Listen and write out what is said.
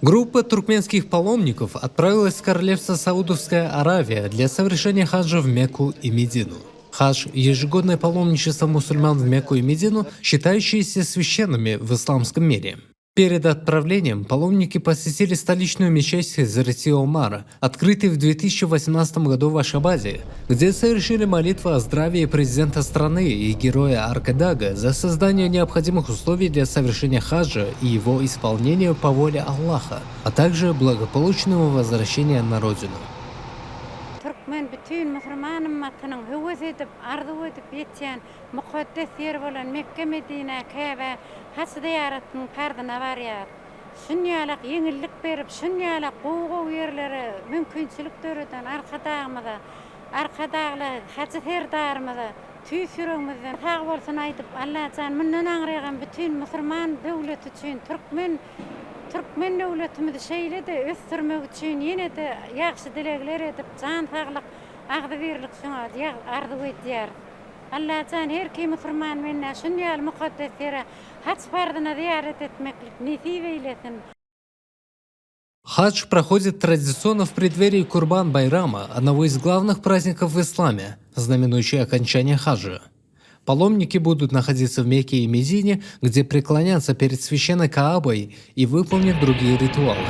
Группа туркменских паломников отправилась в королевство Саудовская Аравия для совершения хаджа в Мекку и Медину. Хадж – ежегодное паломничество мусульман в Мекку и Медину, считающиеся священными в исламском мире. Перед отправлением паломники посетили столичную мечеть Хазрати Омара, открытую в 2018 году в Ашхабаде, где совершили молитву о здравии президента страны и героя Аркадага за создание необходимых условий для совершения хаджа и его исполнения по воле Аллаха, а также благополучного возвращения на родину. Türkmen bütün Müslüman ümmetinin hüvüz edip, arzu edip yetişen mukaddes yer bolan Mekke, Medine, Kabe, hac ziyaretinin fardına varýar. Şunyalak yeňillik berip, şunyalak gowy yerlere mümkinçiliklerden arkadagly hac serdarymyza tüýsüregimizden sag bolsun aýdyp Allahan münden aňraýan bütün Müslüman döwleti üçin Türkmen döwletimizi şeýledi ösdürmek üçin ýene de ýaxşy dilekler edip jan saglyk agdybirlik şoňa arzu edýär. Allahan her kim Müslüman menne şunyal mukaddes ýere hac fardyna ziyaret etmeklik nesip eýlesin. Хадж проходит традиционно в преддверии Курбан-Байрама, одного из главных праздников в исламе, знаменующий окончание хаджа. Паломники будут находиться в Мекке и Медине, где преклонятся перед священной Каабой и выполнят другие ритуалы.